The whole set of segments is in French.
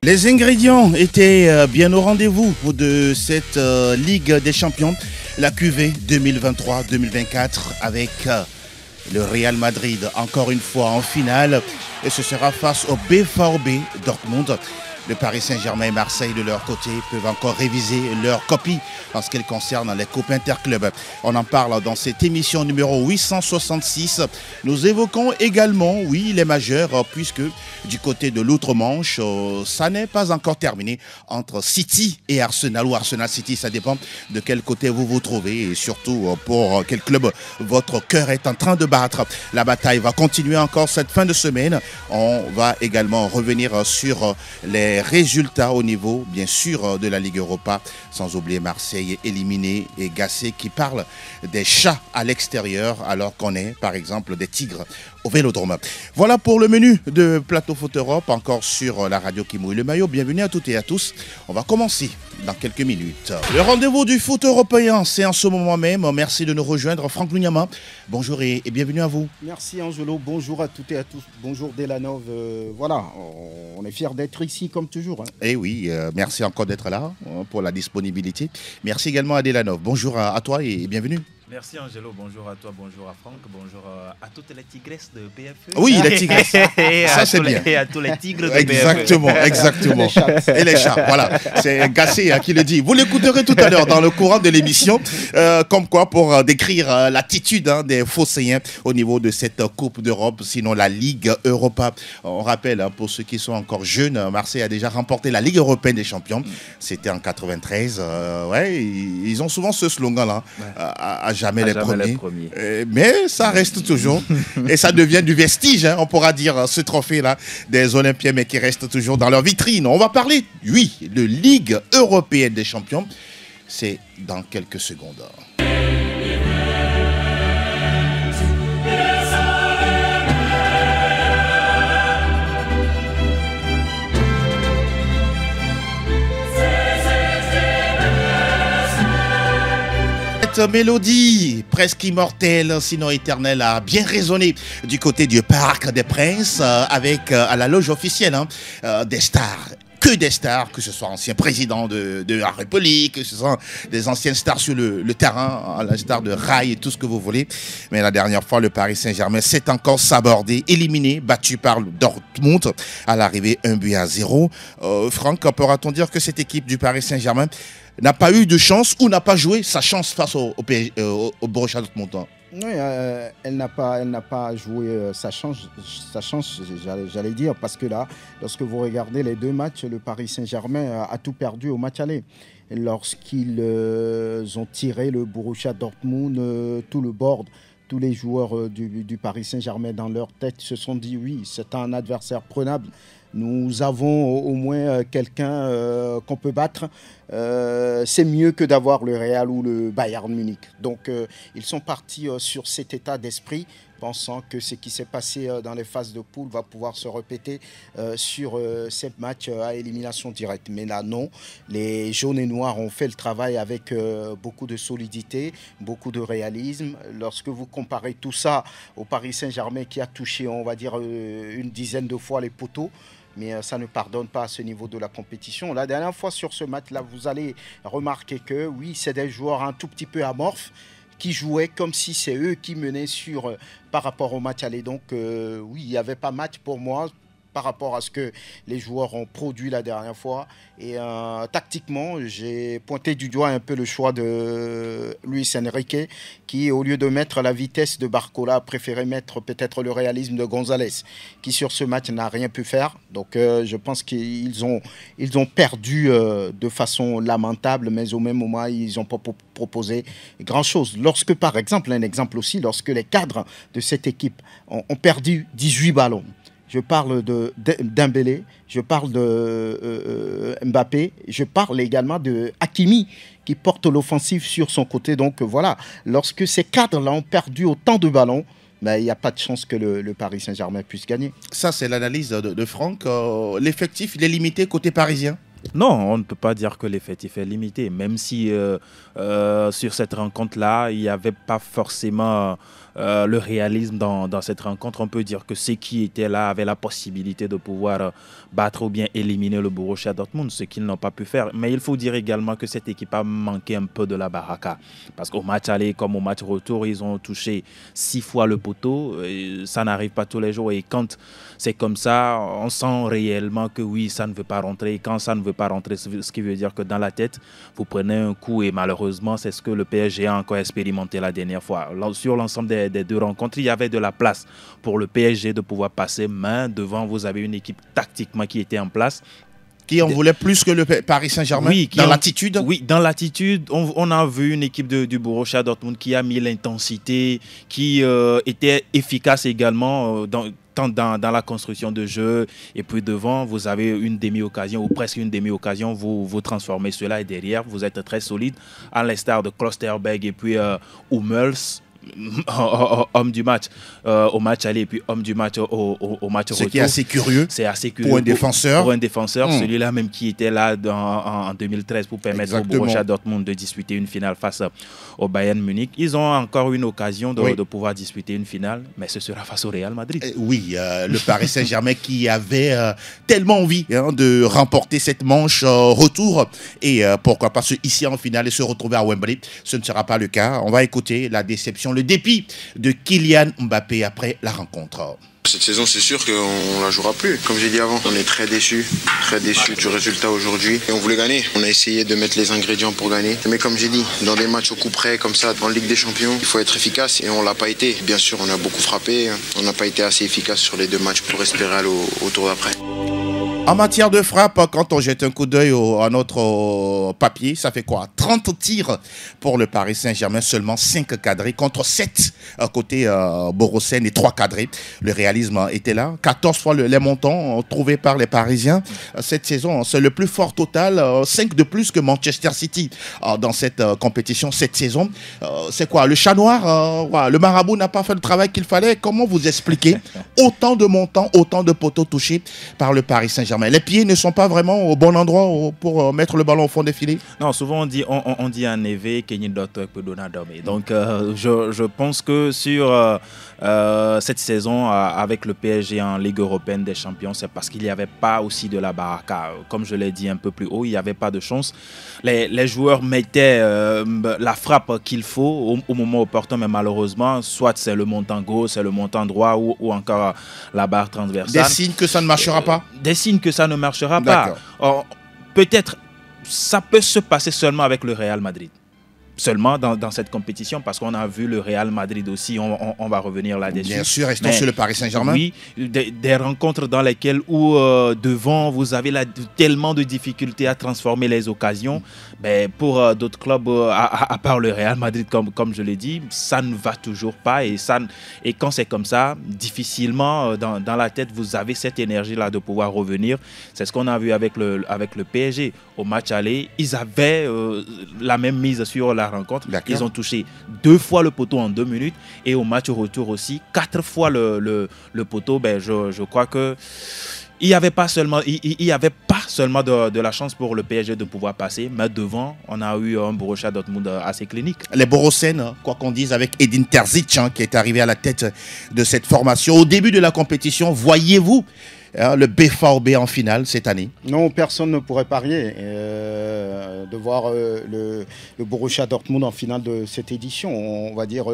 Les ingrédients étaient bien au rendez-vous de cette Ligue des Champions, la QV 2023-2024 avec le Real Madrid encore une fois en finale et ce sera face au BVB Dortmund. Le Paris Saint-Germain et Marseille, de leur côté, peuvent encore réviser leur copie en ce qui concerne les coupes interclubs. On en parle dans cette émission numéro 866. Nous évoquons également, oui, les majeurs, puisque du côté de l'outre-Manche, ça n'est pas encore terminé entre City et Arsenal, ou Arsenal City, ça dépend de quel côté vous vous trouvez et surtout pour quel club votre cœur est en train de battre. La bataille va continuer encore cette fin de semaine. On va également revenir sur les résultats au niveau, bien sûr, de la Ligue Europa, sans oublier Marseille éliminé et Gassé qui parle des chats à l'extérieur alors qu'on est, par exemple, des tigres au Vélodrome. Voilà pour le menu de Plateau Foot Europe, encore sur la radio qui mouille le maillot. Bienvenue à toutes et à tous. On va commencer dans quelques minutes. Le rendez-vous du foot européen, c'est en ce moment même. Merci de nous rejoindre. Franck Lunyama, bonjour et bienvenue à vous. Merci Angelo, bonjour à toutes et à tous. Bonjour Delanov. Voilà, on est fiers d'être ici comme toujours. Et oui, merci encore d'être là pour la disponibilité. Merci également à Delanov. Bonjour à toi et bienvenue. Merci Angelo, bonjour à toi, bonjour à Franck, bonjour à toutes les tigresses de PFE. Oui, les tigresses, ça c'est bien. Et à tous les tigres de exactement, PFE. Exactement, et les chats, voilà, c'est Gassé qui le dit. Vous l'écouterez tout à l'heure dans le courant de l'émission, comme quoi pour décrire l'attitude des Phocéens au niveau de cette Coupe d'Europe, sinon la Ligue Europa. On rappelle, pour ceux qui sont encore jeunes, Marseille a déjà remporté la Ligue Européenne des Champions, c'était en 93, ouais, ils ont souvent ce slogan-là, ouais. Jamais les premiers. Mais ça reste toujours. Et ça devient du vestige, on pourra dire, ce trophée-là des Olympiens, mais qui reste toujours dans leur vitrine. On va parler, oui, de Ligue européenne des champions. C'est dans quelques secondes. Mélodie presque immortelle, sinon éternelle, a bien résonné du côté du Parc des Princes avec à la loge officielle des stars. Que des stars, que ce soit anciens présidents de la République, que ce soit des anciennes stars sur le terrain, à la star de Rai et tout ce que vous voulez. Mais la dernière fois, le Paris Saint-Germain s'est encore sabordé, éliminé, battu par le Dortmund à l'arrivée 1-0. Franck, pourra-t-on dire que cette équipe du Paris Saint-Germain n'a pas eu de chance ou n'a pas joué sa chance face au Borussia Dortmund? Oui, elle n'a pas joué sa chance, j'allais dire, parce que là, lorsque vous regardez les deux matchs, le Paris Saint-Germain a tout perdu au match aller. Lorsqu'ils ont tiré le Borussia Dortmund, tout le board, tous les joueurs du Paris Saint-Germain dans leur tête se sont dit oui, c'est un adversaire prenable. Nous avons au moins quelqu'un qu'on peut battre. C'est mieux que d'avoir le Real ou le Bayern Munich. Donc, ils sont partis sur cet état d'esprit, pensant que ce qui s'est passé dans les phases de poule va pouvoir se répéter sur ces matchs à élimination directe. Mais là, non. Les jaunes et noirs ont fait le travail avec beaucoup de solidité, beaucoup de réalisme. Lorsque vous comparez tout ça au Paris Saint-Germain qui a touché, on va dire, une dizaine de fois les poteaux, mais ça ne pardonne pas à ce niveau de la compétition. La dernière fois sur ce match-là, vous allez remarquer que oui, c'est des joueurs un tout petit peu amorphes qui jouaient comme si c'est eux qui menaient par rapport au match aller. Donc oui, il n'y avait pas match pour moi par rapport à ce que les joueurs ont produit la dernière fois. Et tactiquement, j'ai pointé du doigt un peu le choix de Luis Enrique, qui, au lieu de mettre la vitesse de Barcola, a préféré mettre peut-être le réalisme de Gonzalez, qui sur ce match n'a rien pu faire. Donc je pense qu'ils ont perdu de façon lamentable, mais au même moment, ils n'ont pas proposé grand-chose. Lorsque, par exemple, un exemple aussi, lorsque les cadres de cette équipe ont perdu 18 ballons, je parle de Dembélé, je parle de Mbappé, je parle également de Hakimi qui porte l'offensive sur son côté. Donc voilà, lorsque ces cadres-là ont perdu autant de ballons, il n'y a pas de chance que le Paris Saint-Germain puisse gagner. Ça, c'est l'analyse de Franck. L'effectif, il est limité côté parisien? Non, on ne peut pas dire que l'effectif est limité, même si sur cette rencontre-là, il n'y avait pas forcément le réalisme dans cette rencontre. On peut dire que ceux qui étaient là avaient la possibilité de pouvoir battre ou bien éliminer le Borussia Dortmund, ce qu'ils n'ont pas pu faire. Mais il faut dire également que cette équipe a manqué un peu de la baraka. Parce qu'au match aller comme au match retour, ils ont touché 6 fois le poteau. Ça n'arrive pas tous les jours. Et quand c'est comme ça, on sent réellement que oui, ça ne veut pas rentrer. Et quand ça ne veut pas rentrer, ce qui veut dire que dans la tête, vous prenez un coup. Et malheureusement, c'est ce que le PSG a encore expérimenté la dernière fois. Sur l'ensemble des deux rencontres, il y avait de la place pour le PSG de pouvoir passer main devant. Vous avez une équipe tactiquement qui était en place. Qui en voulait plus que le Paris Saint-Germain, oui, dans l'attitude. Oui, dans l'attitude, on a vu une équipe du Borussia Dortmund qui a mis l'intensité, qui était efficace également dans la construction de jeu. Et puis devant, vous avez une demi-occasion ou presque une demi-occasion, vous transformez cela et derrière, vous êtes très solide, à l'instar de Klosterberg et puis Hummels. Homme du match au match aller et puis homme du match au match retour. Ce qui est assez curieux. C'est assez curieux pour un défenseur. Pour un défenseur, celui-là même qui était là en 2013 pour permettre au Borussia Dortmund de disputer une finale face au Bayern Munich. Ils ont encore une occasion de pouvoir disputer une finale, mais ce sera face au Real Madrid. Oui, le Paris Saint-Germain qui avait tellement envie de remporter cette manche retour et pourquoi pas ici en finale et se retrouver à Wembley. Ce ne sera pas le cas. On va écouter la déception, le dépit de Kylian Mbappé après la rencontre. Cette saison, c'est sûr qu'on ne la jouera plus. Comme j'ai dit avant, on est très déçus du résultat aujourd'hui. Et on voulait gagner. On a essayé de mettre les ingrédients pour gagner. Mais comme j'ai dit, dans des matchs au coup près, comme ça, en Ligue des Champions, il faut être efficace. Et on ne l'a pas été. Bien sûr, on a beaucoup frappé. On n'a pas été assez efficace sur les 2 matchs pour espérer aller au tour d'après. En matière de frappe, quand on jette un coup d'œil à notre papier, ça fait quoi? 30 tirs pour le Paris Saint-Germain, seulement 5 cadrés contre 7 côté Borossen et 3 cadrés. Le réalisme était là. 14 fois les montants trouvés par les Parisiens. Cette saison, c'est le plus fort total, 5 de plus que Manchester City dans cette compétition cette saison. C'est quoi? Le chat noir? Le marabout n'a pas fait le travail qu'il fallait? Comment vous expliquez autant de montants, autant de poteaux touchés par le Paris Saint-Germain? Les pieds ne sont pas vraiment au bon endroit pour mettre le ballon au fond des filets. Non, souvent on dit à Neve qu'il n'y a d'autre que Donadome. Donc je pense que sur cette saison avec le PSG en Ligue européenne des champions, c'est parce qu'il n'y avait pas aussi de la baraka. Comme je l'ai dit un peu plus haut, il n'y avait pas de chance. Les joueurs mettaient la frappe qu'il faut au moment opportun, mais malheureusement, soit c'est le montant gauche, c'est le montant droit ou encore la barre transversale. Des signes que ça ne marchera pas? Des signes que ça ne marchera pas. Peut-être ça peut se passer seulement avec le Real Madrid. Seulement dans cette compétition, parce qu'on a vu le Real Madrid aussi, on va revenir là-dessus. Bien sûr, restons sur le Paris Saint-Germain. Oui, des rencontres dans lesquelles devant, vous avez tellement de difficultés à transformer les occasions. Ben, pour d'autres clubs, à part le Real Madrid, comme je l'ai dit, ça ne va toujours pas. Et quand c'est comme ça, difficilement, dans la tête, vous avez cette énergie-là de pouvoir revenir. C'est ce qu'on a vu avec le PSG. Au match aller, ils avaient la même mise sur la rencontre. Ils ont touché 2 fois le poteau en 2 minutes et au match retour aussi 4 fois le poteau. Ben, je crois que il n'y avait pas seulement de la chance pour le PSG de pouvoir passer, mais devant, on a eu un Borussia Dortmund assez clinique. Les Borossen, quoi qu'on dise, avec Edin Terzic qui est arrivé à la tête de cette formation. Au début de la compétition, voyez-vous le BVB en finale cette année? Non, personne ne pourrait parier de voir le Borussia Dortmund en finale de cette édition. On va dire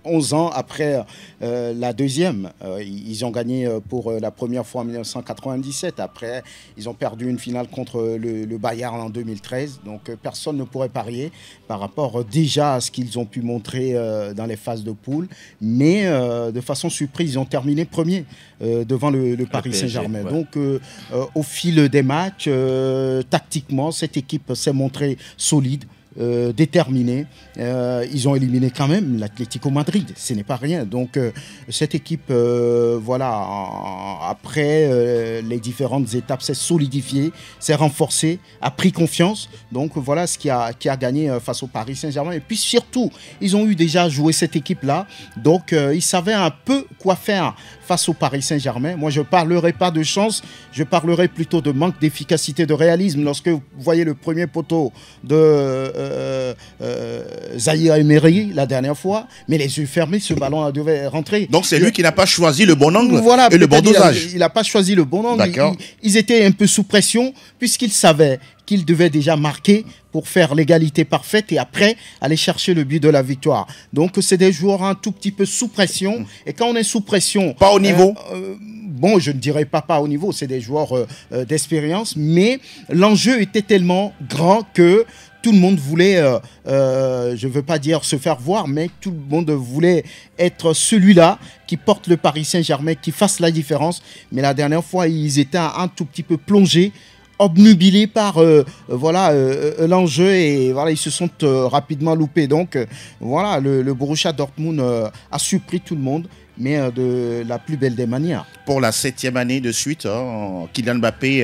11 ans après la deuxième. Ils ont gagné pour la première fois en 1997. Après, ils ont perdu une finale contre le Bayern en 2013. Donc, personne ne pourrait parier par rapport déjà à ce qu'ils ont pu montrer dans les phases de poule. Mais de façon surprise, ils ont terminé premier devant le Paris Saint-Germain. Ouais. Donc, au fil des matchs, tactiquement, cette équipe s'est montrée solide, déterminée. Ils ont éliminé quand même l'Atlético Madrid. Ce n'est pas rien. Donc, cette équipe, après les différentes étapes, s'est solidifiée, s'est renforcée, a pris confiance. Donc, voilà ce qui a gagné face au Paris Saint-Germain. Et puis, surtout, ils ont eu déjà joué cette équipe-là. Donc, ils savaient un peu quoi faire face au Paris Saint-Germain. Moi, je ne parlerai pas de chance, je parlerai plutôt de manque d'efficacité, de réalisme. Lorsque vous voyez le premier poteau de Zahir Emery la dernière fois, mais les yeux fermés, ce ballon devait rentrer. Donc c'est lui qui n'a pas choisi le bon angle voilà, et le bon dosage. Il n'a pas choisi le bon angle. Ils étaient un peu sous pression puisqu'ils savaient qu'ils devaient déjà marquer pour faire l'égalité parfaite et après aller chercher le but de la victoire. Donc c'est des joueurs un tout petit peu sous pression. Et quand on est sous pression... Pas au niveau bon, je ne dirais pas au niveau, c'est des joueurs d'expérience, mais l'enjeu était tellement grand que tout le monde voulait, je ne veux pas dire se faire voir, mais tout le monde voulait être celui-là qui porte le Paris Saint-Germain, qui fasse la différence. Mais la dernière fois, ils étaient un tout petit peu plongés, obnubilés par l'enjeu et voilà, ils se sont rapidement loupés. Donc voilà, le Borussia Dortmund a surpris tout le monde, mais de la plus belle des manières. Pour la 7e année de suite, Kylian Mbappé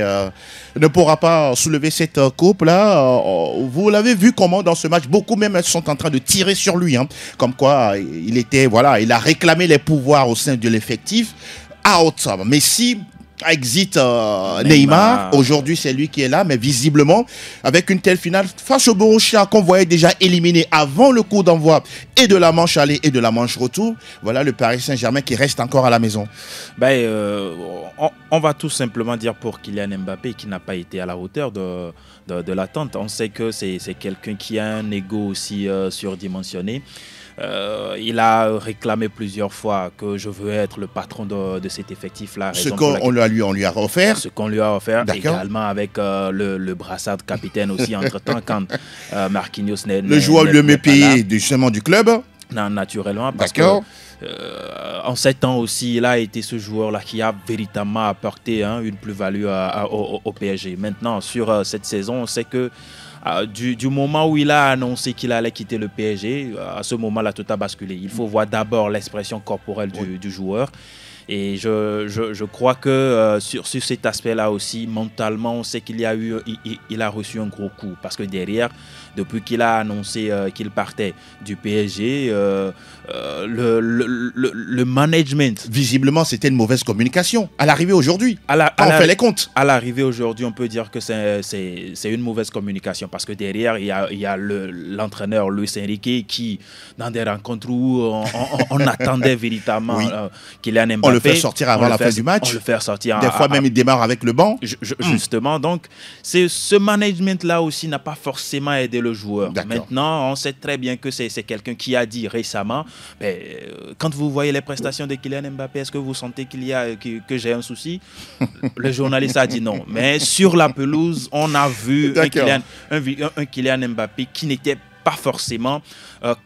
ne pourra pas soulever cette coupe-là. Vous l'avez vu comment dans ce match, beaucoup même sont en train de tirer sur lui. Comme quoi, il a réclamé les pouvoirs au sein de l'effectif. Out, Messi... Exit Neymar. Aujourd'hui, c'est lui qui est là, mais visiblement, avec une telle finale face au Borussia qu'on voyait déjà éliminé avant le coup d'envoi et de la manche aller et de la manche retour, voilà le Paris Saint-Germain qui reste encore à la maison. On va tout simplement dire pour Kylian Mbappé qui n'a pas été à la hauteur de l'attente. On sait que c'est quelqu'un qui a un ego aussi surdimensionné. Il a réclamé plusieurs fois que je veux être le patron de cet effectif-là. Ce qu'on lui a offert. Ce qu'on lui a offert également avec le brassard de capitaine aussi entre-temps quand Marquinhos n'est le joueur le mieux payé justement du club. Non, naturellement, parce que en 7 ans aussi, il a été ce joueur-là qui a véritablement apporté une plus-value au PSG. Maintenant, sur cette saison, on sait que du moment où il a annoncé qu'il allait quitter le PSG, à ce moment-là, tout a basculé. Il faut voir d'abord l'expression corporelle du joueur. Et je crois que sur cet aspect-là aussi, mentalement, on sait qu'il a reçu un gros coup. Parce que derrière, depuis qu'il a annoncé qu'il partait du PSG, le management... Visiblement, c'était une mauvaise communication. À l'arrivée aujourd'hui, on fait les comptes. À l'arrivée aujourd'hui, on peut dire que c'est une mauvaise communication. Parce que derrière, il y a l'entraîneur Luis Enrique qui, dans des rencontres où on attendait véritablement Kylian Mbappé... On le fait sortir avant la fin du match. On le fait sortir. Des fois même, il démarre avec le banc. Justement, donc, ce management-là aussi n'a pas forcément aidé le joueur. Maintenant, on sait très bien que c'est quelqu'un qui a dit récemment, quand vous voyez les prestations de Kylian Mbappé, est-ce que vous sentez que j'ai un souci? Le journaliste a dit non. Mais sur la pelouse, on a vu un Kylian Mbappé qui n'était pas forcément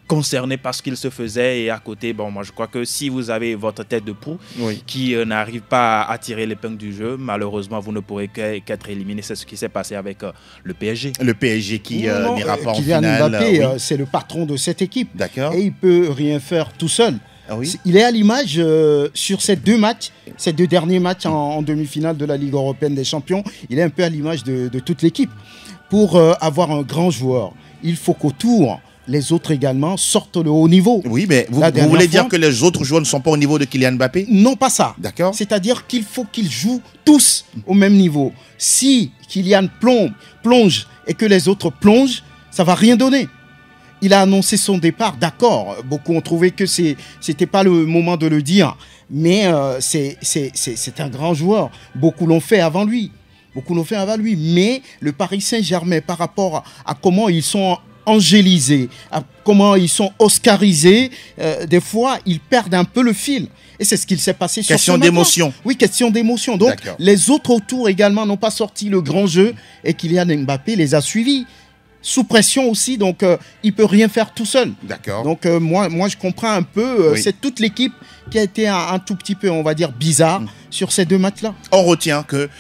concerné par ce qu'il se faisait. Et à côté, moi je crois que si vous avez votre tête de proue qui n'arrive pas à tirer l'épingle du jeu, malheureusement vous ne pourrez qu'être éliminé. C'est ce qui s'est passé avec le PSG. Le PSG qui n'ira pas en Kylian finale. Mbappé, c'est le patron de cette équipe. D'accord. Et il ne peut rien faire tout seul. Ah oui. Il est à l'image sur ces deux derniers matchs en demi-finale de la Ligue européenne des champions. Il est un peu à l'image de toute l'équipe. Pour avoir un grand joueur, il faut qu'autour, les autres également sortent le haut niveau. Oui, mais vous voulez dire que les autres joueurs ne sont pas au niveau de Kylian Mbappé? Non, pas ça. D'accord. C'est-à-dire qu'il faut qu'ils jouent tous au même niveau. Si Kylian plonge et que les autres plongent, ça ne va rien donner. Il a annoncé son départ, d'accord. Beaucoup ont trouvé que ce n'était pas le moment de le dire. Mais c'est un grand joueur. Beaucoup l'ont fait avant lui. Mais le Paris Saint-Germain, par rapport à comment ils sont angélisés, à comment ils sont oscarisés, des fois, ils perdent un peu le fil. Et c'est ce qu'il s'est passé sur ce match. Question d'émotion. Oui, question d'émotion. Donc, les autres autour également n'ont pas sorti le grand jeu et Kylian Mbappé les a suivis. Sous pression aussi, donc il ne peut rien faire tout seul. D'accord. Donc moi, je comprends un peu. C'est toute l'équipe qui a été un tout petit peu, on va dire, bizarre sur ces deux matchs-là. On retient que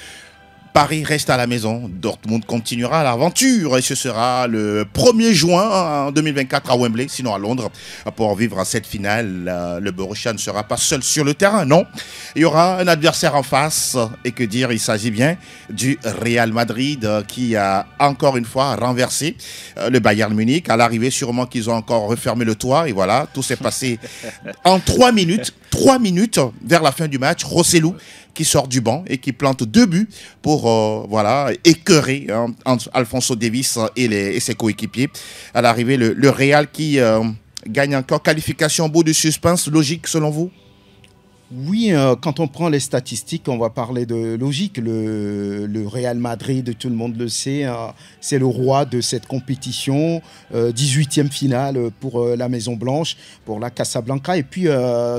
Paris reste à la maison, Dortmund continuera l'aventure et ce sera le 1er juin 2024 à Wembley, sinon à Londres, pour vivre cette finale. Le Borussia ne sera pas seul sur le terrain, non. Il y aura un adversaire en face et que dire, il s'agit bien du Real Madrid qui a encore une fois renversé le Bayern Munich. À l'arrivée, sûrement qu'ils ont encore refermé le toit et voilà, tout s'est passé en 3 minutes. 3 minutes vers la fin du match, Rosselló qui sort du banc et qui plante 2 buts pour écœurer Alphonso Davies et ses coéquipiers. À l'arrivée, le Real qui gagne encore. Qualification au bout du suspense, logique selon vous? Oui, quand on prend les statistiques, on va parler de logique. Le Real Madrid, tout le monde le sait, c'est le roi de cette compétition. 18e finale pour la Maison Blanche, pour la Casablanca. Et puis,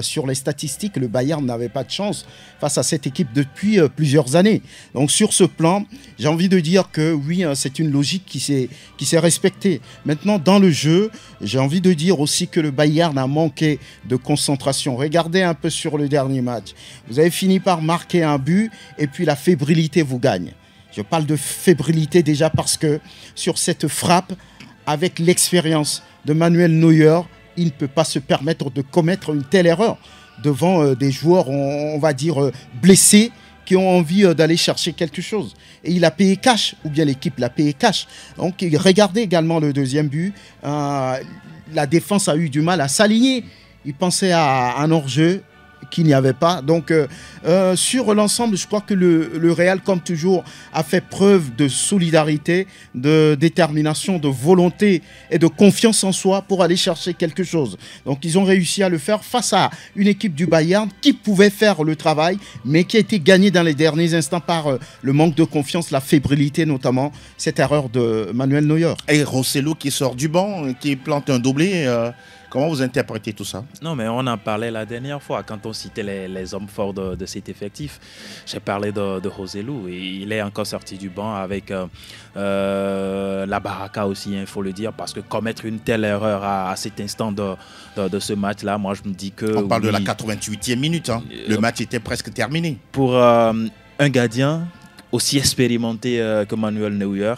sur les statistiques, le Bayern n'avait pas de chance face à cette équipe depuis plusieurs années. Donc, sur ce plan, j'ai envie de dire que oui, c'est une logique qui s'est respectée. Maintenant, dans le jeu, j'ai envie de dire aussi que le Bayern a manqué de concentration. Regardez un peu sur le dernier match. Vous avez fini par marquer un but et puis la fébrilité vous gagne. Je parle de fébrilité déjà parce que sur cette frappe, avec l'expérience de Manuel Neuer, il ne peut pas se permettre de commettre une telle erreur devant des joueurs, on va dire, blessés, qui ont envie d'aller chercher quelque chose. Et il a payé cash, ou bien l'équipe l'a payé cash. Donc regardez également le deuxième but. La défense a eu du mal à s'aligner. Il pensait à un hors-jeu qu'il n'y avait pas. Donc, sur l'ensemble, je crois que le Real, comme toujours, a fait preuve de solidarité, de détermination, de volonté et de confiance en soi pour aller chercher quelque chose. Donc, ils ont réussi à le faire face à une équipe du Bayern qui pouvait faire le travail, mais qui a été gagnée dans les derniers instants par le manque de confiance, la fébrilité notamment, cette erreur de Manuel Neuer. Et Rosselló qui sort du banc, qui plante un doublé. Comment vous interprétez tout ça? Non, mais on en parlait la dernière fois quand on citait les hommes forts de cet effectif. J'ai parlé de Rosselló et il est encore sorti du banc avec la baraka aussi, il faut le dire, parce que commettre une telle erreur à cet instant de ce match-là, moi je me dis que... On parle de la 88e minute, hein. Le match était presque terminé. Pour un gardien aussi expérimenté que Manuel Neuer,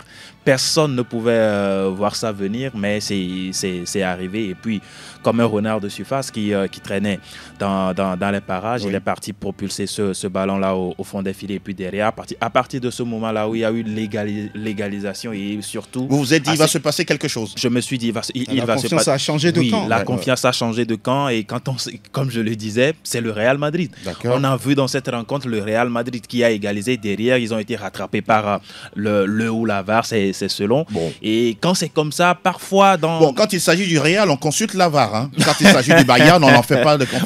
personne ne pouvait voir ça venir, mais c'est arrivé. Et puis, comme un renard de surface qui traînait dans les parages, oui. Il est parti propulser ce ballon-là au fond des filets. Et puis derrière, à partir de ce moment-là où il y a eu l'égalisation et surtout... Vous vous êtes dit, il va se passer quelque chose? Je me suis dit, la confiance a changé de camp. La confiance a changé de camp. Et comme je le disais, c'est le Real Madrid. On a vu dans cette rencontre le Real Madrid qui a égalisé. Derrière, ils ont été rattrapés par le ou la VAR, c'est selon. Bon. Et quand c'est comme ça, parfois dans... Bon, quand il s'agit du Real, on consulte la VAR. Hein. Quand il s'agit du Bayern, on n'en fait pas de cas.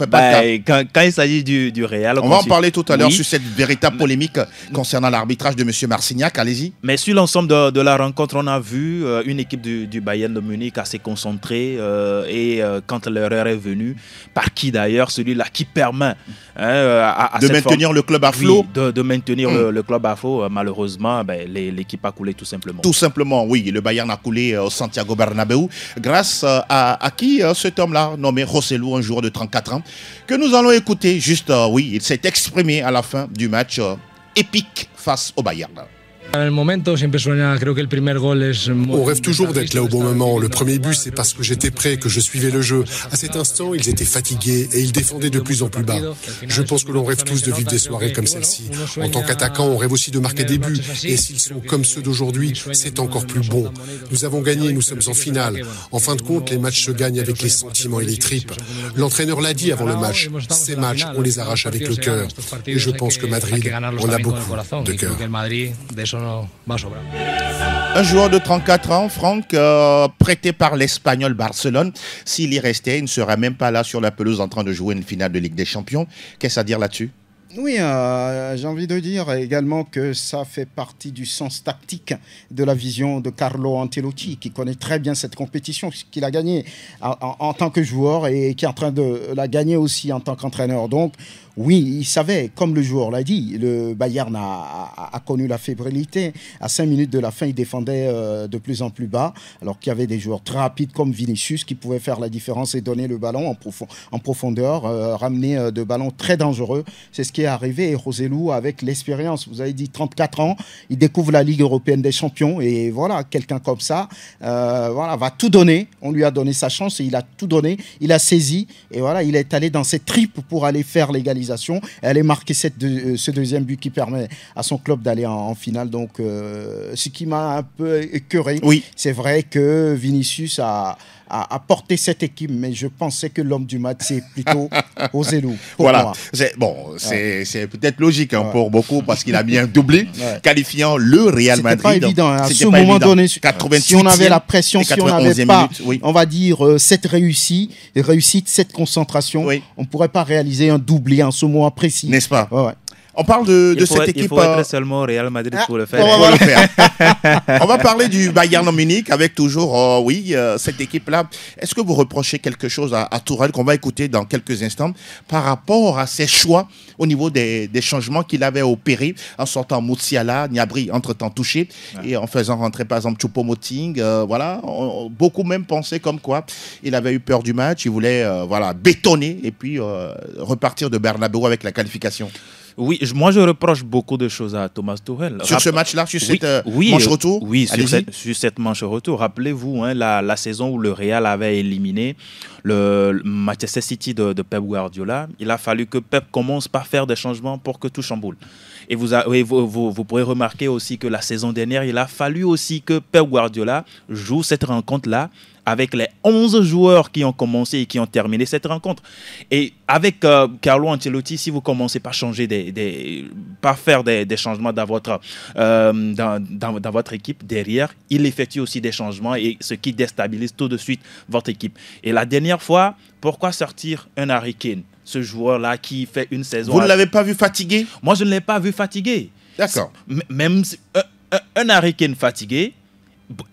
Quand il s'agit du Real... On va en parler tout à l'heure sur cette véritable polémique concernant l'arbitrage de M. Marcignac. Allez-y. Mais sur l'ensemble de la rencontre, on a vu une équipe du Bayern de Munich assez concentrée et quand l'erreur est venue, par qui d'ailleurs, celui-là qui permet de maintenir le club à flot. Oui, de maintenir le club à flot. Malheureusement, l'équipe a coulé tout simplement. Tout simplement, oui. Le Bayern a coulé au Santiago Bernabéu grâce à qui cet homme-là, nommé Rosselló, un joueur de 34 ans, que nous allons écouter juste, oui, il s'est exprimé à la fin du match épique face au Bayern. On rêve toujours d'être là au bon moment. Le premier but, c'est parce que j'étais prêt, que je suivais le jeu. À cet instant, ils étaient fatigués et ils défendaient de plus en plus bas. Je pense que l'on rêve tous de vivre des soirées comme celle-ci. En tant qu'attaquant, on rêve aussi de marquer des buts. Et s'ils sont comme ceux d'aujourd'hui, c'est encore plus bon. Nous avons gagné, nous sommes en finale. En fin de compte, les matchs se gagnent avec les sentiments et les tripes. L'entraîneur l'a dit avant le match. Ces matchs, on les arrache avec le cœur. Et je pense que Madrid, on a beaucoup de cœur. Un joueur de 34 ans, Franck, prêté par l'Espagnol Barcelone. S'il y restait, il ne serait même pas là sur la pelouse en train de jouer une finale de Ligue des Champions. Qu'est-ce à dire là-dessus? Oui, j'ai envie de dire également que ça fait partie du sens tactique de la vision de Carlo Ancelotti, qui connaît très bien cette compétition, qu'il a gagnée en tant que joueur et qui est en train de la gagner aussi en tant qu'entraîneur. Donc, oui, il savait, comme le joueur l'a dit, le Bayern a connu la fébrilité. À 5 minutes de la fin, il défendait de plus en plus bas, alors qu'il y avait des joueurs très rapides comme Vinicius qui pouvaient faire la différence et donner le ballon en profondeur, ramener de ballons très dangereux. C'est ce qui est arrivé. Et Rosselló, avec l'expérience, vous avez dit 34 ans, il découvre la Ligue européenne des champions. Et voilà, quelqu'un comme ça va tout donner. On lui a donné sa chance et il a tout donné. Il a saisi et voilà, il est allé dans ses tripes pour aller faire l'égalisation. égalisation. Elle a marqué ce deuxième but qui permet à son club d'aller en finale. Donc, ce qui m'a un peu écœuré, c'est vrai que Vinicius a porté cette équipe, mais je pensais que l'homme du match, c'est plutôt Joselu. Voilà, c'est peut-être logique pour beaucoup, parce qu'il a mis un doublé qualifiant le Real Madrid. C'était pas évident. À ce moment donné, si on avait la pression, si on n'avait pas, on va dire, cette réussite, cette concentration, on ne pourrait pas réaliser un doublé en ce moment précis. N'est-ce pas? On parle de cette équipe. Il faut être seulement au Real Madrid pour le faire. On va parler du Bayern Munich avec toujours, cette équipe-là. Est-ce que vous reprochez quelque chose à Tourelle, qu'on va écouter dans quelques instants, par rapport à ses choix au niveau des changements qu'il avait opérés en sortant Musiala, Gnabry entre-temps touché, et en faisant rentrer par exemple Choupo-Moting. Beaucoup même pensaient comme quoi il avait eu peur du match, il voulait bétonner et puis repartir de Bernabéu avec la qualification. Oui, moi je reproche beaucoup de choses à Thomas Tuchel. Sur ce match-là, sur cette manche retour? Oui, sur cette manche retour. Rappelez-vous, la saison où le Real avait éliminé le Manchester City de Pep Guardiola, il a fallu que Pep commence par faire des changements pour que tout chamboule. Et vous pourrez remarquer aussi que la saison dernière, il a fallu aussi que Pep Guardiola joue cette rencontre-là avec les 11 joueurs qui ont commencé et qui ont terminé cette rencontre. Et avec Carlo Ancelotti, si vous commencez par changer par faire des changements dans votre équipe, derrière, il effectue aussi des changements, et ce qui déstabilise tout de suite votre équipe. Et la dernière fois, pourquoi sortir un Harry Kane, ce joueur-là qui fait une saison... Vous ne l'avez pas vu fatigué? Moi, je ne l'ai pas vu fatigué. D'accord. Même un Harry Kane fatigué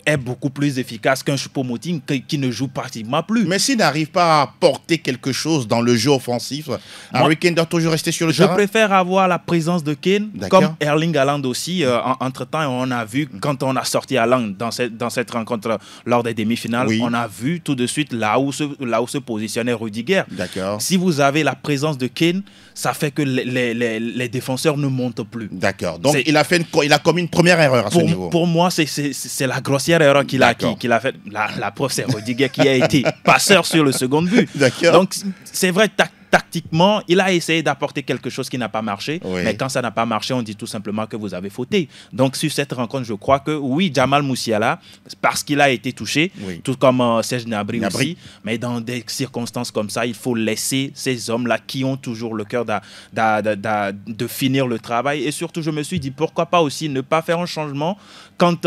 est beaucoup plus efficace qu'un Choupo-Moting qui ne joue pratiquement plus. Mais s'il n'arrive pas à porter quelque chose dans le jeu offensif, Harry Kane doit toujours rester sur le terrain. Je préfère avoir la présence de Kane, comme Erling Haaland aussi. Entre-temps, on a vu, quand on a sorti Haaland dans cette rencontre lors des demi-finales, on a vu tout de suite là où se positionnait Rudiger. D'accord. Si vous avez la présence de Kane, ça fait que les défenseurs ne montent plus. D'accord. Donc il a commis une première erreur à ce niveau. Pour moi, c'est la grossière erreur qu'il a faite. La preuve, c'est Rudiger qui a été passeur sur le second but. Donc, c'est vrai, tactiquement, il a essayé d'apporter quelque chose qui n'a pas marché. Mais quand ça n'a pas marché, on dit tout simplement que vous avez fauté. Donc, sur cette rencontre, je crois que oui, Jamal Musiala, parce qu'il a été touché, tout comme Serge Gnabry aussi. Mais dans des circonstances comme ça, il faut laisser ces hommes-là qui ont toujours le cœur de finir le travail. Et surtout, je me suis dit, pourquoi pas aussi ne pas faire un changement quand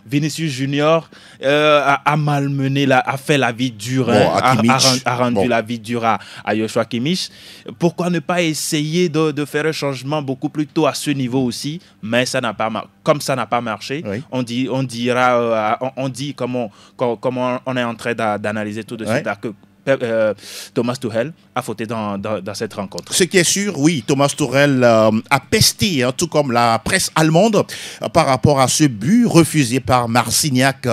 Vinicius Junior a malmené, a fait la vie dure, a rendu la vie dure à Joshua Kimmich. Pourquoi ne pas essayer de faire un changement beaucoup plus tôt à ce niveau aussi? Mais ça n'a pas comme ça n'a pas marché, on dit comment on est en train d'analyser tout de suite que Thomas Tuchel a fauté dans cette rencontre. Ce qui est sûr, oui, Thomas Tuchel a pesté, tout comme la presse allemande, par rapport à ce but refusé par Marcignac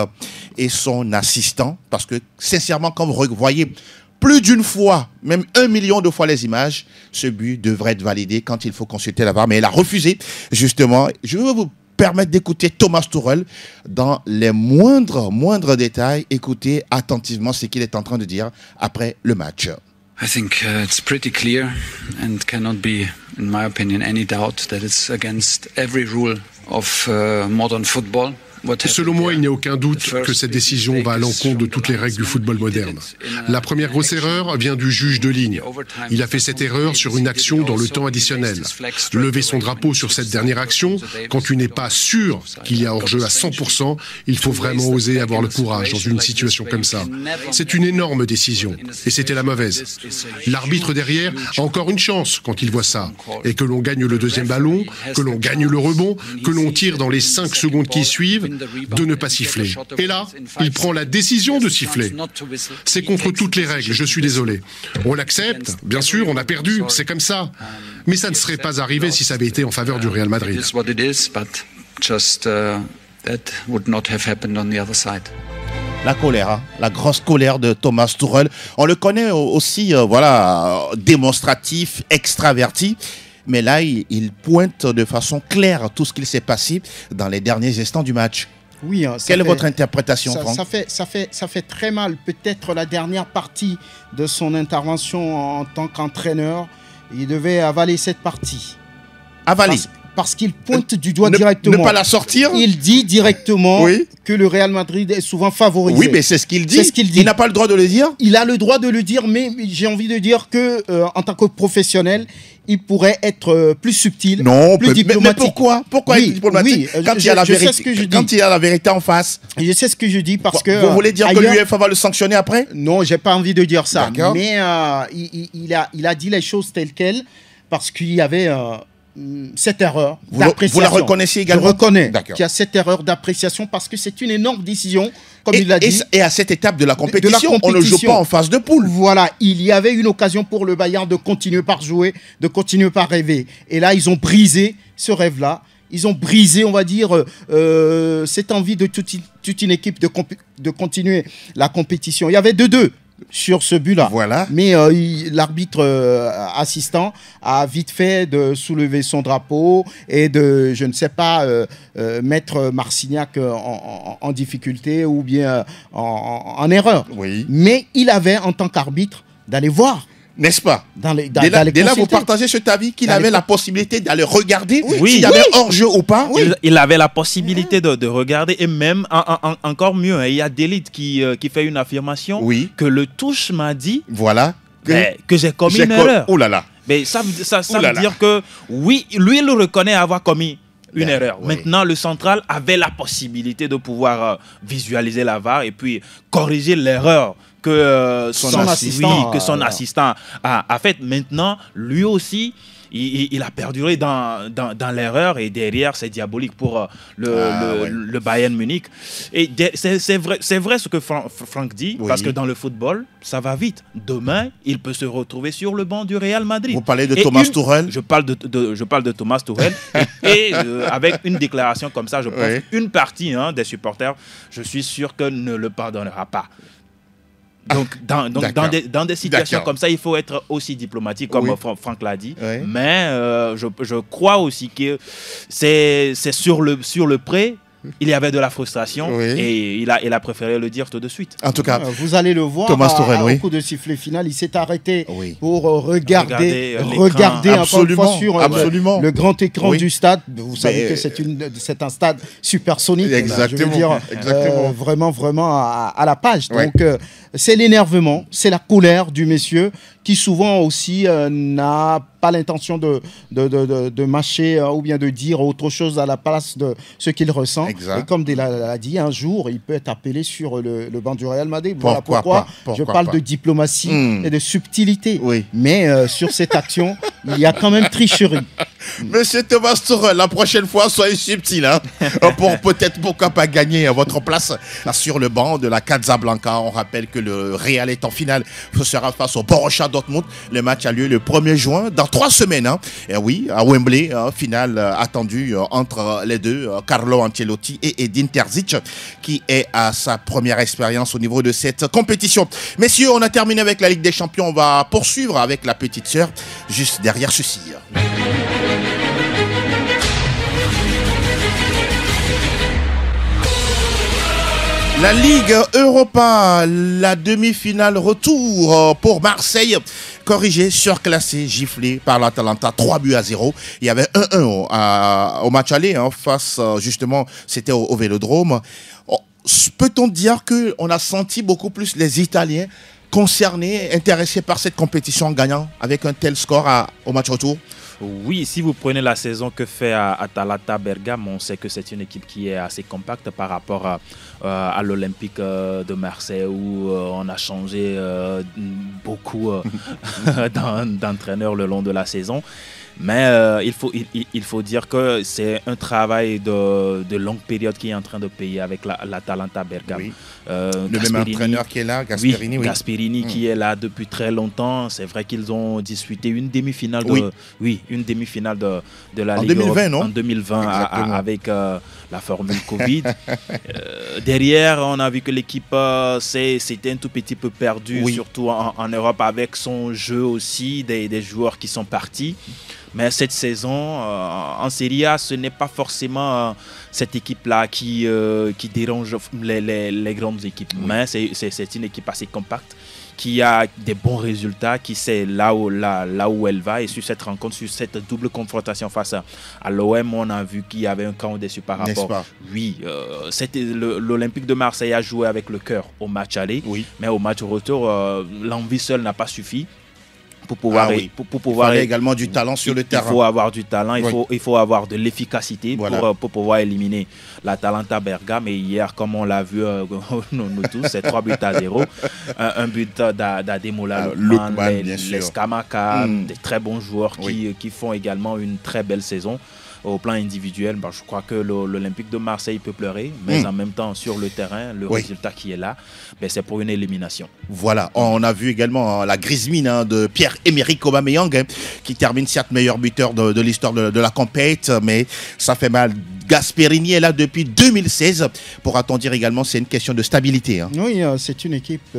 et son assistant. Parce que, sincèrement, quand vous voyez plus d'une fois, même 1 million de fois les images, ce but devrait être validé quand il faut consulter la VAR. Mais elle a refusé, justement. Je veux vous permettre d'écouter Thomas Tuchel dans les moindres détails. Écoutez attentivement ce qu'il est en train de dire après le match. I think it's pretty clear and cannot be, in my opinion, any doubt that it's against every rule of modern football. Selon moi, il n'y a aucun doute que cette décision va à l'encontre de toutes les règles du football moderne. La première grosse erreur vient du juge de ligne. Il a fait cette erreur sur une action dans le temps additionnel. Lever son drapeau sur cette dernière action, quand tu n'es pas sûr qu'il y a hors-jeu à 100%, il faut vraiment oser avoir le courage dans une situation comme ça. C'est une énorme décision, et c'était la mauvaise. L'arbitre derrière a encore une chance quand il voit ça, et que l'on gagne le deuxième ballon, que l'on gagne le rebond, que l'on tire dans les 5 secondes qui suivent, de ne pas siffler. Et là, il prend la décision de siffler. C'est contre toutes les règles, je suis désolé. On l'accepte, bien sûr, on a perdu, c'est comme ça. Mais ça ne serait pas arrivé si ça avait été en faveur du Real Madrid. La colère, la grosse colère de Thomas Tuchel. On le connaît aussi, démonstratif, extraverti. Mais là, il pointe de façon claire tout ce qu'il s'est passé dans les derniers instants du match. Oui, quelle est votre interprétation, Franck? Ça fait très mal. Peut-être la dernière partie de son intervention en tant qu'entraîneur. Il devait avaler cette partie. Avaler. Parce qu'il pointe du doigt directement. Ne pas la sortir. Il dit directement que le Real Madrid est souvent favorisé. Oui, mais c'est ce qu'il dit. C'est ce qu'il dit. Il n'a pas le droit de le dire. Il a le droit de le dire, mais j'ai envie de dire que en tant que professionnel, il pourrait être plus subtil, plus diplomatique. Mais pourquoi être diplomatique quand il y a la vérité, quand il y a la vérité en face? Je sais ce que je dis parce que... Vous voulez dire que l'UEFA va le sanctionner après? Non, j'ai pas envie de dire ça. Mais il a dit les choses telles quelles parce qu'il y avait... cette erreur d'appréciation. Vous la reconnaissez également? Je reconnais qu'il y a cette erreur d'appréciation parce que c'est une énorme décision, comme il l'a dit. Et à cette étape de la compétition, on ne joue pas en phase de poule. Voilà, il y avait une occasion pour le Bayern de continuer par jouer, de continuer par rêver. Et là, ils ont brisé ce rêve-là. Ils ont brisé, on va dire, cette envie de toute une équipe de continuer la compétition. Il y avait 2-2. Sur ce but-là. Voilà. Mais l'arbitre assistant a vite fait de soulever son drapeau et de, je ne sais pas, mettre Marcignac en difficulté ou bien en erreur. Oui. Mais il avait, en tant qu'arbitre, d'aller voir. N'est-ce pas? Dès là, vous partagez cet avis qu'il avait la possibilité d'aller regarder s'il y avait hors-jeu ou pas? Il avait la possibilité de regarder et même, encore mieux, hein, il y a Delite qui fait une affirmation que le touche m'a dit que j'ai commis une erreur. Oh là là. Mais ça veut dire que oui, lui, il reconnaît avoir commis une erreur. Maintenant, le central avait la possibilité de pouvoir visualiser la VAR et puis corriger l'erreur que son assistant a fait. Maintenant, lui aussi, il a perduré dans l'erreur et derrière, c'est diabolique pour le Bayern Munich. Et c'est vrai ce que Franck dit, parce que dans le football, ça va vite. Demain, il peut se retrouver sur le banc du Real Madrid. Vous parlez de Thomas Tuchel? Je parle de Thomas Tuchel. et avec une déclaration comme ça, je pense qu'une partie des supporters, je suis sûr que ne le pardonnera pas. Donc, dans des situations comme ça, il faut être aussi diplomatique, comme Franck l'a dit. Mais je crois aussi que c'est sur le prêt. Il y avait de la frustration et il a préféré le dire tout de suite. En tout cas, vous allez le voir, au coup de sifflet final, il s'est arrêté pour regarder encore une fois sur le grand écran du stade. Vous savez que c'est un stade supersonique. Exactement. Je veux dire, vraiment à la page. Donc, c'est l'énervement, c'est la colère du monsieur qui souvent aussi n'a pas l'intention de mâcher ou bien de dire autre chose à la place de ce qu'il ressent. Exact. Et comme Dela l'a dit, un jour, il peut être appelé sur le banc du Real Madrid. Voilà pourquoi je parle de diplomatie et de subtilité. Mais sur cette action, il y a quand même tricherie. Monsieur Thomas Tuchel, la prochaine fois, soyez subtil. Pour peut-être, pourquoi pas gagner votre place sur le banc de la Casablanca. On rappelle que le Real est en finale. Ce sera face au Borussia Dortmund. Le match a lieu le 1er juin, dans 3 semaines. Et oui, à Wembley, finale attendue entre les deux, Carlo Ancelotti et Edin Terzic, qui est à sa première expérience au niveau de cette compétition. Messieurs, on a terminé avec la Ligue des Champions. On va poursuivre avec la petite sœur, juste derrière ceci. La Ligue Europa, la demi-finale retour pour Marseille, corrigé, surclassé, giflé par l'Atalanta, 3-0. Il y avait 1-1 au match aller, face justement, c'était au Vélodrome. Peut-on dire qu'on a senti beaucoup plus les Italiens concernés, intéressés par cette compétition en gagnant avec un tel score au match retour? Oui, si vous prenez la saison que fait Atalanta Bergame, on sait que c'est une équipe qui est assez compacte par rapport à l'Olympique de Marseille où on a changé beaucoup d'entraîneurs le long de la saison. Mais il faut dire que c'est un travail de longue période qui est en train de payer avec l'Atalanta Bergame. Oui. Le même entraîneur qui est là, Gasperini. Oui, Gasperini qui est là depuis très longtemps. C'est vrai qu'ils ont disputé une demi-finale de la Ligue 2020, non? En 2020 avec la formule Covid. Derrière, on a vu que l'équipe s'était un tout petit peu perdue, surtout en Europe, avec son jeu aussi, des joueurs qui sont partis. Mais cette saison, en Serie A, ce n'est pas forcément cette équipe-là qui dérange les grandes équipes. Mais c'est une équipe assez compacte qui a des bons résultats, qui sait là où elle va. Et sur cette rencontre, sur cette double confrontation face à l'OM, on a vu qu'il y avait un camp au-dessus par rapport. Oui, l'Olympique de Marseille a joué avec le cœur au match aller, mais au match retour, l'envie seule n'a pas suffi. Pour pouvoir, il fallait également du talent sur le terrain. Il faut avoir du talent, il faut avoir de l'efficacité pour pouvoir éliminer l'Atalanta Bergame. Et hier, comme on l'a vu, nous tous, c'est 3-0. Un but d'Ademola Lookman, les Scamacca, des très bons joueurs qui font également une très belle saison. Au plan individuel, je crois que l'Olympique de Marseille peut pleurer, mais en même temps, sur le terrain, le résultat qui est là, c'est pour une élimination. Voilà, on a vu également la grise mine de Pierre-Emerick Aubameyang, qui termine certes meilleur buteur de l'histoire de la compète, mais ça fait mal. Gasperini est là depuis 2016. Pourra-t-on dire également c'est une question de stabilité. Oui, c'est une équipe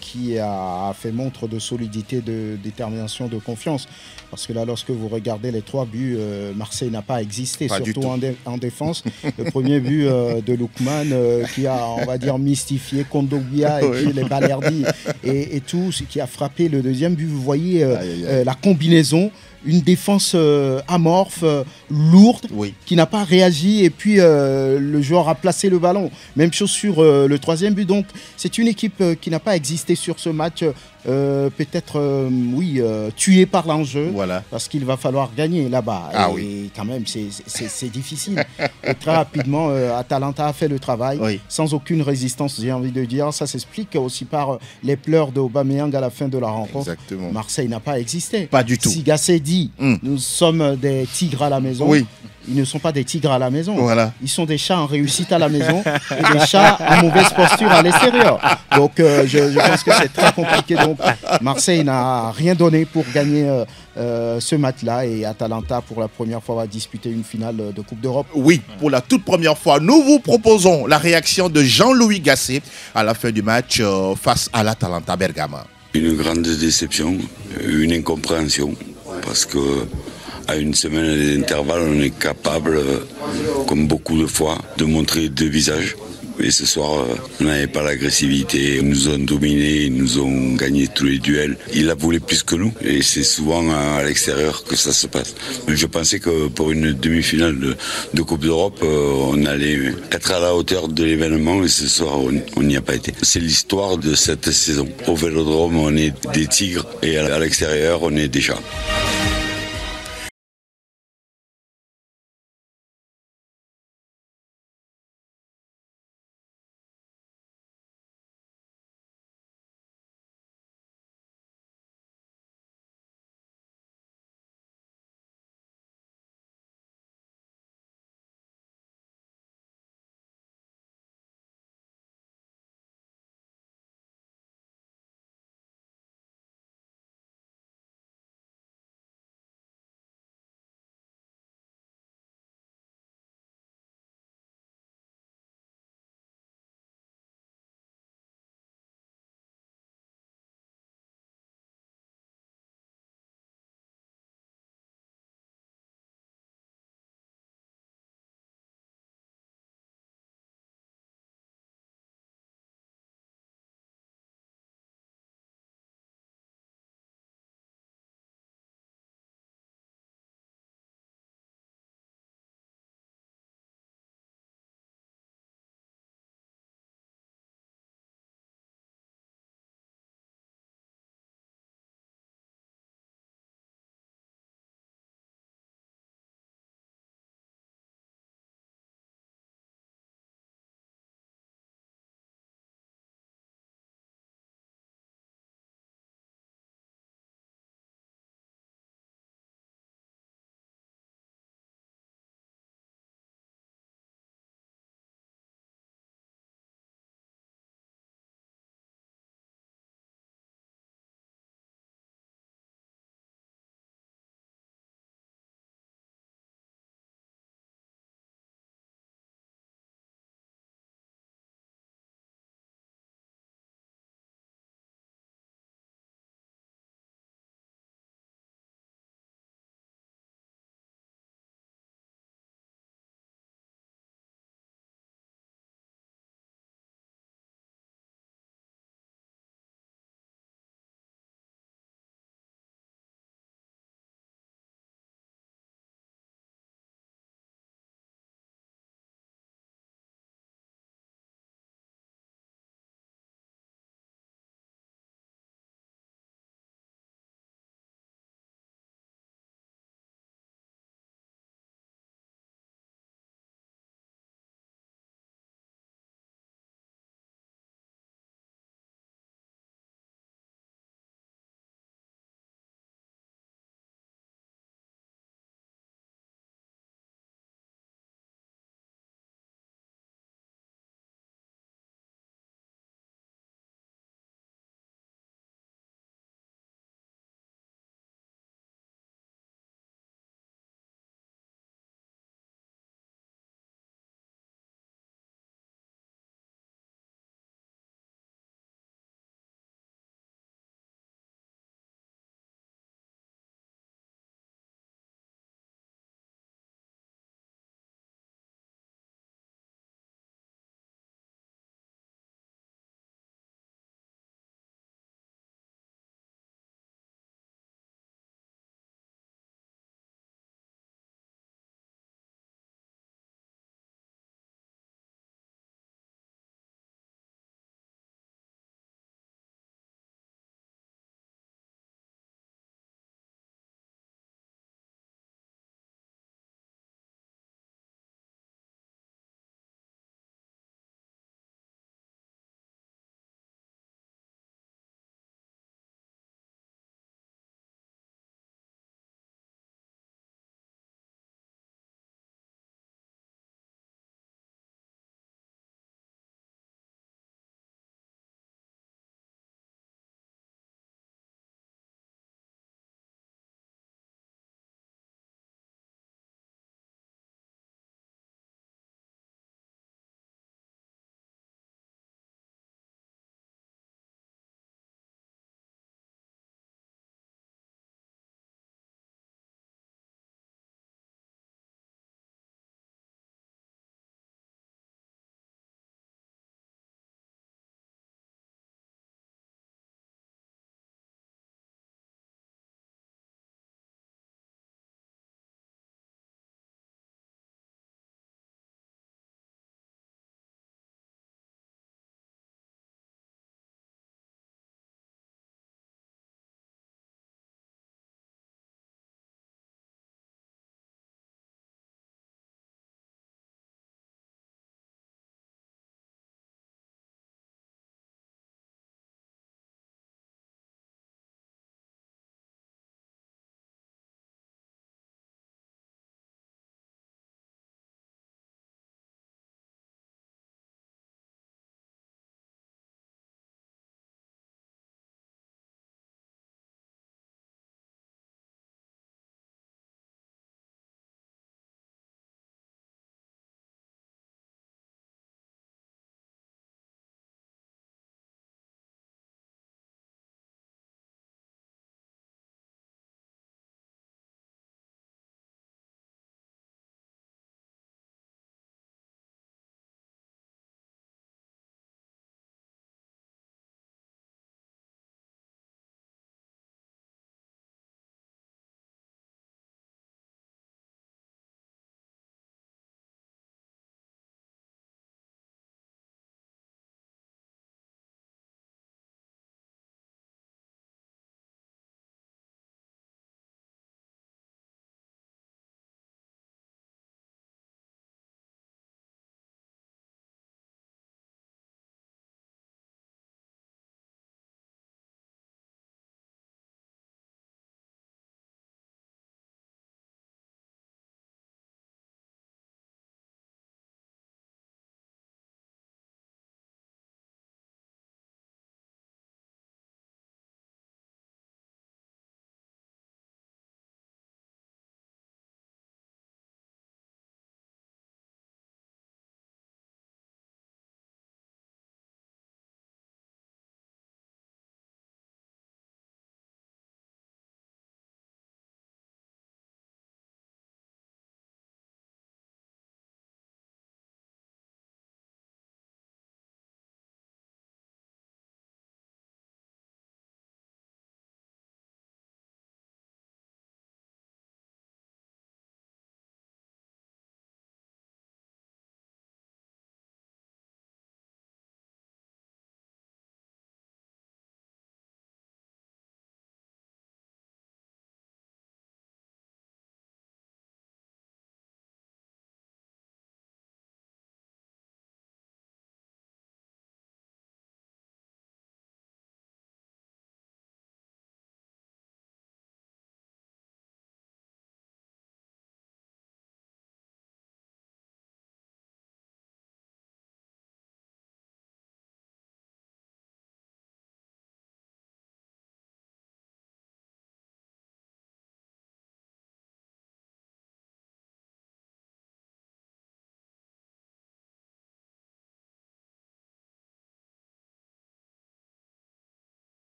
qui a fait montre de solidité, de détermination, de confiance. Parce que là, lorsque vous regardez les 3 buts, Marseille n'a pas existé, surtout en défense. Le premier but de Lookman qui a, on va dire, mystifié Kondogbia et puis les Balerdi et tout, ce qui a frappé. Le deuxième but, vous voyez la combinaison. Une défense amorphe, lourde, qui n'a pas réagi et puis le joueur a placé le ballon. Même chose sur le troisième but. Donc c'est une équipe qui n'a pas existé sur ce match. Peut-être tué par l'enjeu parce qu'il va falloir gagner là-bas et quand même c'est difficile et très rapidement Atalanta a fait le travail sans aucune résistance, j'ai envie de dire. Ça s'explique aussi par les pleurs d'Aubameyang à la fin de la rencontre. Exactement. Marseille n'a pas existé, pas du tout. Si Gasset dit nous sommes des tigres à la maison, ils ne sont pas des tigres à la maison. Ils sont des chats en réussite à la maison et des chats en mauvaise posture à l'extérieur. Donc je pense que c'est très compliqué. Donc Marseille n'a rien donné pour gagner ce match-là et Atalanta pour la première fois va disputer une finale de Coupe d'Europe. Oui, pour la toute première fois, nous vous proposons la réaction de Jean-Louis Gasset à la fin du match face à l'Atalanta Bergame. Une grande déception, une incompréhension parce que à une semaine d'intervalle, on est capable, comme beaucoup de fois, de montrer 2 visages. Et ce soir, on n'avait pas l'agressivité. Ils nous ont dominés, ils nous ont gagné tous les duels. Ils la voulaient plus que nous. Et c'est souvent à l'extérieur que ça se passe. Mais je pensais que pour une demi-finale de Coupe d'Europe, on allait être à la hauteur de l'événement. Et ce soir, on n'y a pas été. C'est l'histoire de cette saison. Au Vélodrome, on est des tigres. Et à l'extérieur, on est des chats.